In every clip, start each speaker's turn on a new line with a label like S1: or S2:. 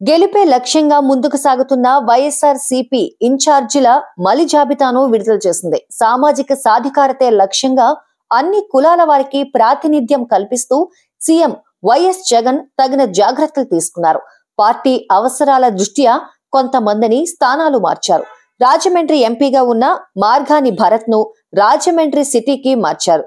S1: గెలుపే లక్ష్యంగా ముందుకు సాగుతున్న వైఎస్ఆర్సీపీ ఇన్ఛార్జీల మలి జాబితాను విడుదల చేసింది. సామాజిక సాధికారతే లక్ష్యంగా అన్ని కులాల వారికి ప్రాతినిధ్యం కల్పిస్తూ సీఎం వైఎస్ జగన్ తగిన జాగ్రత్తలు తీసుకున్నారు. పార్టీ అవసరాల దృష్ట్యా కొంతమందిని స్థానాలు మార్చారు. రాజమండ్రి ఎంపీగా ఉన్న మార్గాని భరత్ ను రాజమండ్రి సిటీకి మార్చారు.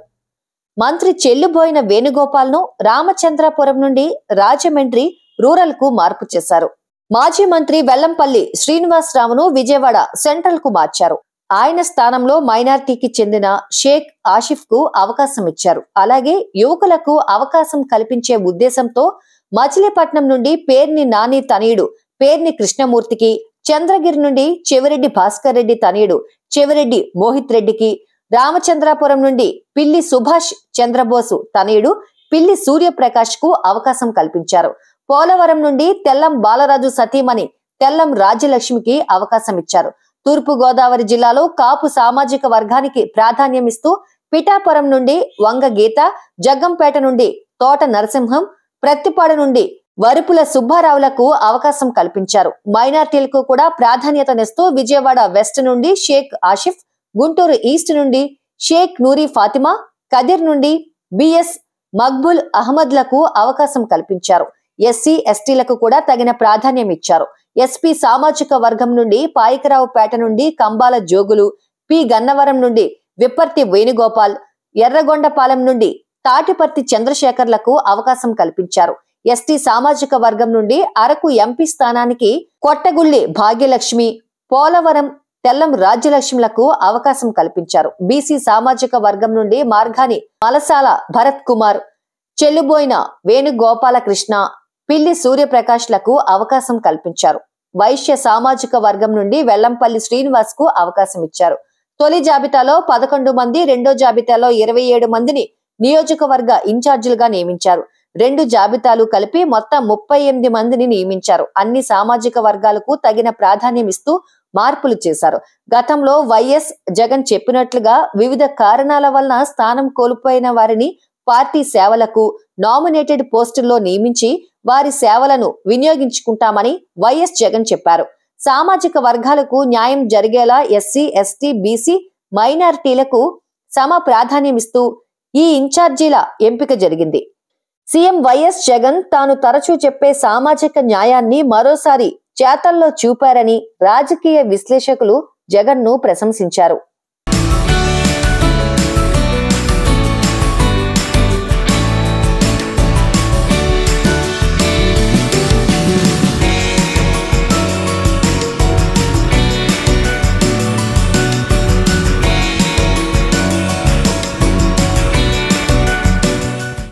S1: మంత్రి చెల్లుబోయిన వేణుగోపాల్ ను రామచంద్రపురం నుండి రాజమండ్రి రూరల్ కు మార్పు చేశారు. మాజీ మంత్రి వెల్లంపల్లి శ్రీనివాసరావును విజయవాడ సెంట్రల్ కు మార్చారు. ఆయన స్థానంలో మైనార్టీకి చెందిన షేక్ ఆసిఫ్ కు అవకాశం ఇచ్చారు. అలాగే యువకులకు అవకాశం కల్పించే ఉద్దేశంతో మచిలీపట్నం నుండి పేర్ని నాని తనయుడు పేర్ని కృష్ణమూర్తికి, చంద్రగిరి నుండి చెవిరెడ్డి భాస్కర్ రెడ్డి తనయుడు చెవిరెడ్డి మోహిత్ రెడ్డికి, రామచంద్రాపురం నుండి పిల్లి సుభాష్ చంద్రబోసు తనయుడు పిల్లి సూర్యప్రకాష్ కు అవకాశం కల్పించారు. పోలవరం నుండి తెల్లం బాలరాజు సతీమణి తెల్లం రాజ్యలక్ష్మికి అవకాశం ఇచ్చారు. తూర్పు గోదావరి జిల్లాలో కాపు సామాజిక వర్గానికి ప్రాధాన్యం ఇస్తూ పిఠాపురం నుండి వంగ గీత, జగ్గంపేట నుండి తోట నరసింహం, ప్రత్తిపాడు నుండి వరుపుల సుబ్బారావులకు అవకాశం కల్పించారు. మైనార్టీలకు కూడా ప్రాధాన్యతనిస్తూ విజయవాడ వెస్ట్ నుండి షేక్ ఆసిఫ్, గుంటూరు ఈస్ట్ నుండి షేక్ నూరి ఫాతిమా, కదిర్ నుండి బిఎస్ మక్బుల్ అహ్మద్లకు అవకాశం కల్పించారు. ఎస్సీ ఎస్టీలకు కూడా తగిన ప్రాధాన్యం ఇచ్చారు. ఎస్పీ సామాజిక వర్గం నుండి పాయికరావుపేట నుండి కంబాల జోగులు, పి గన్నవరం నుండి విప్పర్తి వేణుగోపాల్, ఎర్రగొండపాలెం నుండి తాటిపర్తి చంద్రశేఖర్లకు అవకాశం కల్పించారు. ఎస్టీ సామాజిక వర్గం నుండి అరకు ఎంపీ స్థానానికి కొట్టగుళ్లి భాగ్యలక్ష్మి, పోలవరం తెల్లం రాజ్యలక్ష్మిలకు అవకాశం కల్పించారు. బీసీ సామాజిక వర్గం నుండి మార్గాని మలసాల భరత్ కుమార్, చెల్లుబోయిన వేణుగోపాలకృష్ణ, పిల్లి సూర్యప్రకాష్ లకు అవకాశం కల్పించారు. వైశ్య సామాజిక వర్గం నుండి వెల్లంపల్లి శ్రీనివాస్ కు అవకాశం ఇచ్చారు. తొలి జాబితాలో 11 మంది, రెండో జాబితాలో 27 మందిని నియోజకవర్గ ఇన్ఛార్జీలుగా నియమించారు. 2 జాబితాలు కలిపి మొత్తం 38 మందిని నియమించారు. అన్ని సామాజిక వర్గాలకు తగిన ప్రాధాన్యం ఇస్తూ మార్పులు చేశారు. గతంలో వైఎస్ జగన్ చెప్పినట్లుగా వివిధ కారణాల వలన స్థానం కోల్పోయిన వారిని పార్టీ సేవలకు నామినేటెడ్ పోస్టుల్లో నియమించి వారి సేవలను వినియోగించుకుంటామని వైఎస్ జగన్ చెప్పారు. సామాజిక వర్గాలకు న్యాయం జరిగేలా ఎస్సీ, ఎస్టీ, బీసీ, మైనారిటీలకు సమ ప్రాధాన్యమిస్తూ ఈ ఇన్ఛార్జీల ఎంపిక జరిగింది. సీఎం వైఎస్ జగన్ తాను తరచూ చెప్పే సామాజిక న్యాయాన్ని మరోసారి చేతల్లో చూపారని రాజకీయ విశ్లేషకులు జగన్ ను ప్రశంసించారు.